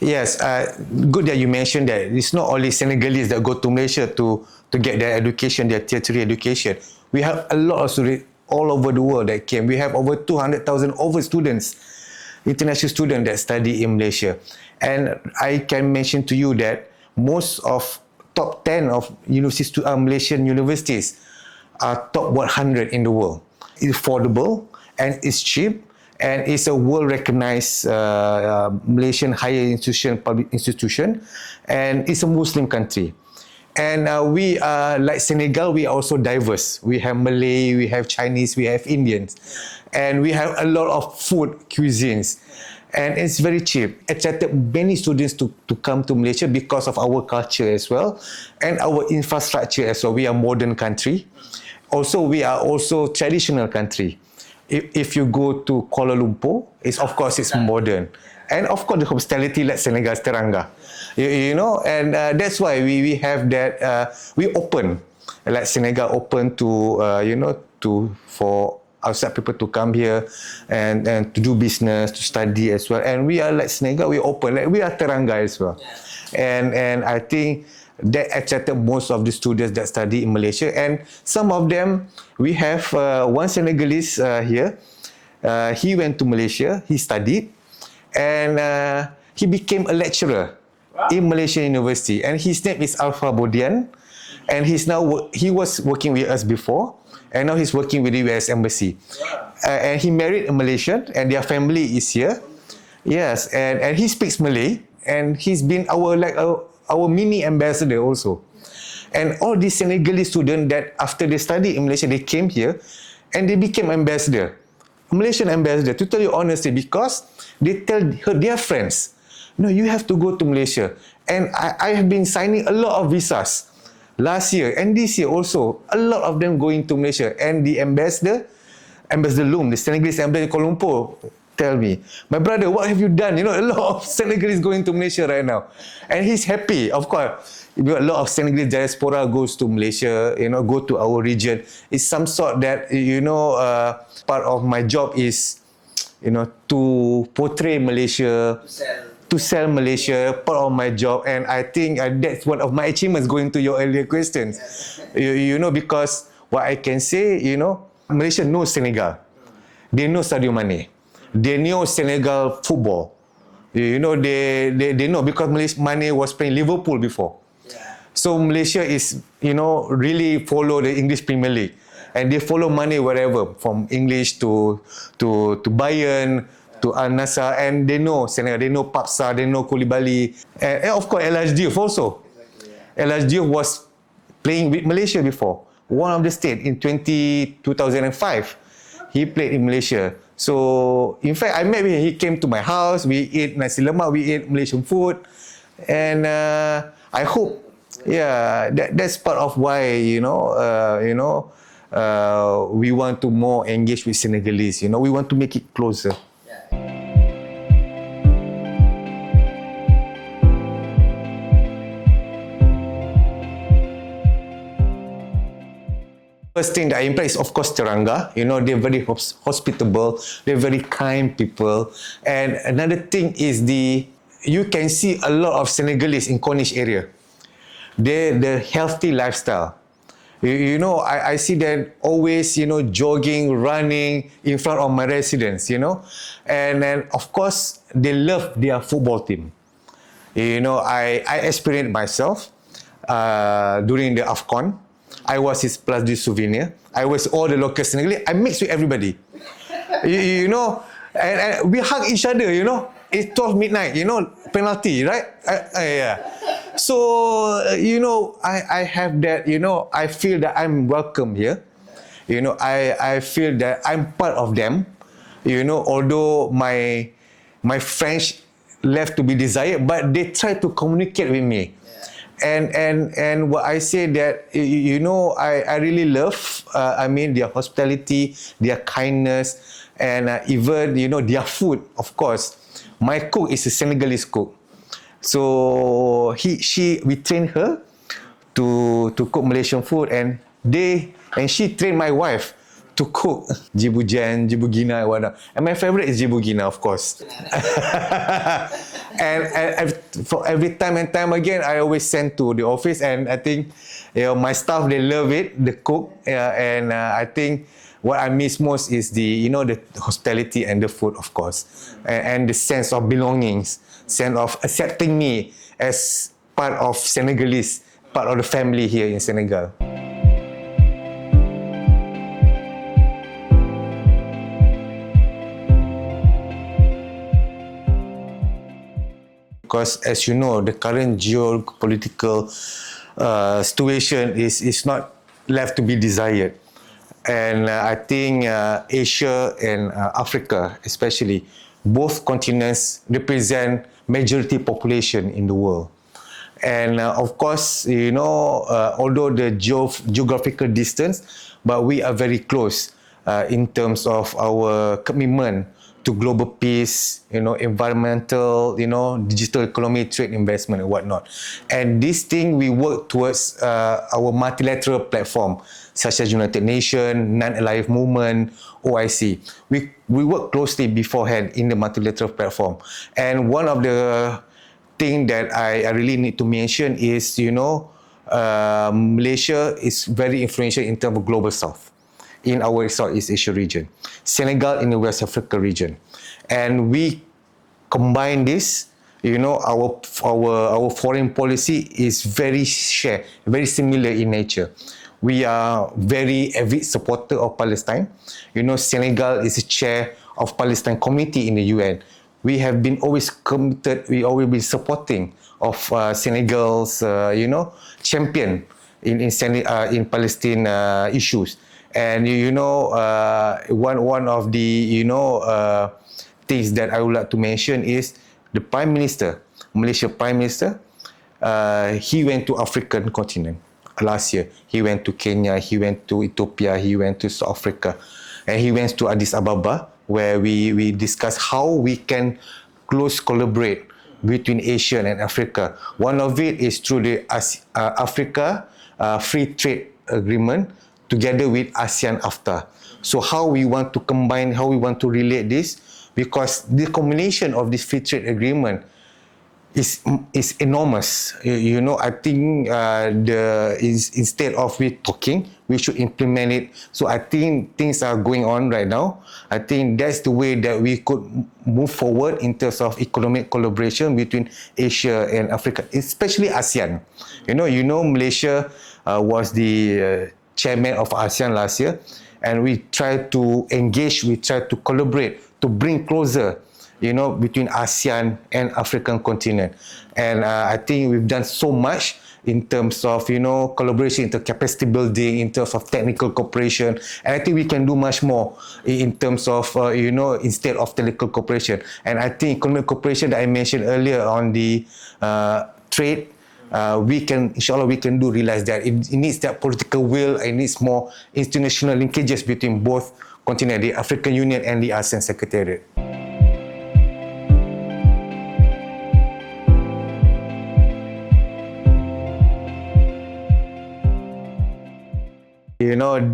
Yes, good that you mentioned that it's not only Senegalese that go to Malaysia to get their education, their tertiary education. We have a lot of students all over the world that came. We have over 200,000 students, international students that study in Malaysia. And I can mention to you that most of top 10 of Malaysian universities are top 100 in the world. It's affordable and it's cheap. And it's a world-recognized Malaysian higher institution, public institution, and it's a Muslim country. And we are like Senegal. We are also diverse. We have Malay, we have Chinese, we have Indians, and we have a lot of food cuisines. And it's very cheap. Attracted many students to come to Malaysia because of our culture as well, and our infrastructure as well. We are a modern country. Also, we are also traditional country. If you go to Kuala Lumpur, it's modern, and of course the hospitality like Senegal Teranga, and that's why we have that. We open like Senegal open to for outside people to come here and to do business, to study as well. And we are like Senegal, we open like we are Teranga as well, and I think that attracted most of the students that study in Malaysia. And some of them, we have one Senegalese here. He went to Malaysia, he studied, and he became a lecturer in Malaysian University. And his name is Alpha Bodian, and he was working with us before, and now he's working with the US Embassy. And he married a Malaysian, and their family is here. Yes, and he speaks Malay, and he's been our mini ambassador also. And all these Senegalese students that after they study in Malaysia, they came here and they became ambassador, Malaysian ambassador, to tell you honestly, because they tell their friends, no, you have to go to Malaysia. And I have been signing a lot of visas last year and this year also, a lot of them going to Malaysia. And the ambassador Loom, the Senegalese ambassador in Kuala Lumpur, tell me, my brother, what have you done? A lot of Senegalese going to Malaysia right now. And he's happy, of course. A lot of Senegalese diaspora goes to Malaysia, go to our region. It's some sort that, part of my job is, to portray Malaysia, to sell Malaysia, part of my job. And I think that's one of my achievements going to your earlier questions. Because what I can say, Malaysia knows Senegal. They know Sadio Mane. They know Senegal football. They know because Mane was playing Liverpool before. So Malaysia is, really follow the English Premier League. And they follow Mane wherever, from English to Bayern, to Al Nassr. And they know Senegal, they know Papsa, they know Koulibaly. And of course, El Hadji Diouf also. El Hadji Diouf was playing with Malaysia before. One of the state in 2005. He played in Malaysia. So, in fact, I met him. He came to my house. We ate nasi lemak. We ate Malaysian food. And I hope, that's part of why, we want to more engage with Senegalese. We want to make it closer. First thing that I impress is, of course, Teranga. They're very hospitable. They're very kind people. And another thing is you can see a lot of Senegalese in Cornish area. The healthy lifestyle. I see them always, jogging, running in front of my residence, And then, of course, they love their football team. I experienced myself during the AFCON. I was his plus du souvenir. I was all the local Senegalese. I mixed with everybody. And we hug each other, It's 12 midnight, penalty, right? Yeah. So, I have that, I feel that I'm welcome here. I feel that I'm part of them. Although my French left to be desired, but they try to communicate with me. And what I say that, I really love, their hospitality, their kindness, and even, their food, of course. My cook is a Senegalese cook. So, we trained her to cook Malaysian food, and she trained my wife to cook jibu jen, jibu gina, and whatnot. And my favorite is jibu gina, of course. and for every time and time again, I always send to the office, and I think my staff, they love it, the cook, and I think what I miss most is the the hospitality and the food, of course, and the sense of belongings, sense of accepting me as part of Senegalese, part of the family here in Senegal. Because as you know, the current geopolitical situation is not left to be desired. And I think Asia and Africa especially, both continents represent majority population in the world. And of course, although the geographical distance, but we are very close in terms of our commitment to global peace, environmental, digital economy, trade, investment, and whatnot. And this thing we work towards our multilateral platform, such as United Nations, Non-Aligned Movement, OIC. We work closely beforehand in the multilateral platform. And one of the thing that I really need to mention is, Malaysia is very influential in terms of global south in our Southeast Asia region, Senegal in the West Africa region, and we combine this. Our foreign policy is very similar in nature. We are very avid supporter of Palestine. Senegal is a chair of Palestine Committee in the UN. We have been always committed. We always been supporting of Senegal's, champion in Palestine issues. And one of the things that I would like to mention is the Prime Minister, Malaysia Prime Minister. He went to African continent last year. He went to Kenya. He went to Ethiopia. He went to South Africa, and he went to Addis Ababa, where we discussed how we can close collaborate between Asia and Africa. One of it is through the Africa Free Trade Agreement together with ASEAN AFTA. So how we want to combine, how we want to relate this, because the combination of this free trade agreement is enormous. I think instead of we talking, we should implement it. So I think things are going on right now. I think that's the way that we could move forward in terms of economic collaboration between Asia and Africa, especially ASEAN. Malaysia was the chairman of ASEAN last year, and we try to engage, we try to collaborate to bring closer, between ASEAN and African continent. And I think we've done so much in terms of, collaboration, into capacity building, in terms of technical cooperation. And I think we can do much more in terms of, instead of technical cooperation. And I think economic cooperation that I mentioned earlier on the trade, inshallah, we can realize that it needs that political will. It needs more international linkages between both continents, the African Union and the ASEAN Secretariat.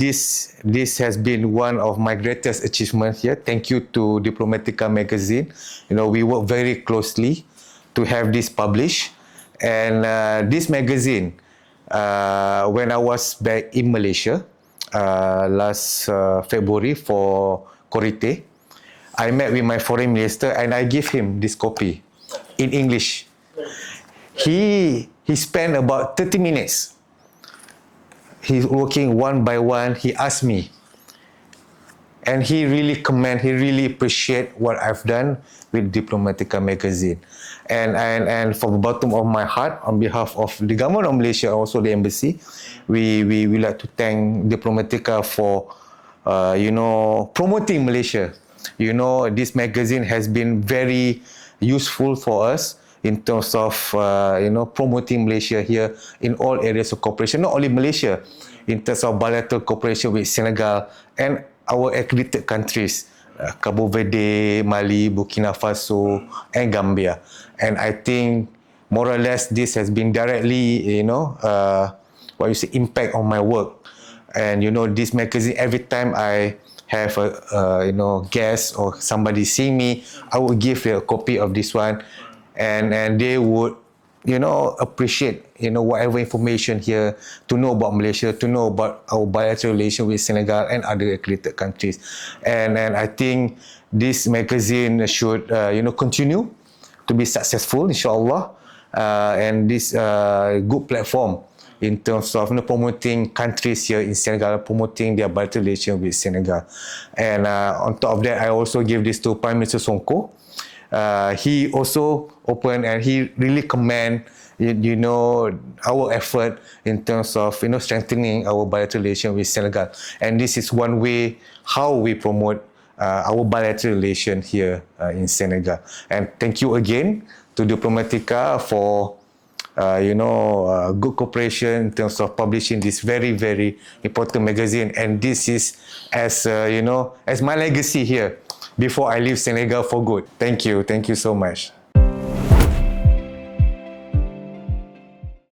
This has been one of my greatest achievements here. Thank you to Diplomatika magazine. We work very closely to have this published. And this magazine, when I was back in Malaysia last February for Korite, I met with my foreign minister and I gave him this copy in English. He spent about 30 minutes. He's working one by one. He asked me, and he really really appreciate what I've done with Diplomatika magazine. And from the bottom of my heart, on behalf of the government of Malaysia, also the embassy, we like to thank Diplomatika for, promoting Malaysia. This magazine has been very useful for us in terms of, promoting Malaysia here in all areas of cooperation, not only Malaysia, in terms of bilateral cooperation with Senegal and our accredited countries, Cabo Verde, Mali, Burkina Faso, and Gambia. And I think more or less this has been directly, impact on my work. And this magazine, every time I have a guest or somebody seeing me, I will give a copy of this one. and they would, appreciate, whatever information here, to know about Malaysia, to know about our bilateral relation with Senegal and other accredited countries. And I think this magazine should, continue to be successful, inshallah, and this good platform in terms of promoting countries here in Senegal, promoting their bilateral relation with Senegal. And on top of that, I also give this to Prime Minister Sonko. He also opened and he really commend our effort in terms of strengthening our bilateral relation with Senegal. And this is one way how we promote our bilateral relation here in Senegal. And thank you again to Diplomatika for good cooperation in terms of publishing this very, very important magazine. And this is as as my legacy here before I leave Senegal for good. Thank you so much.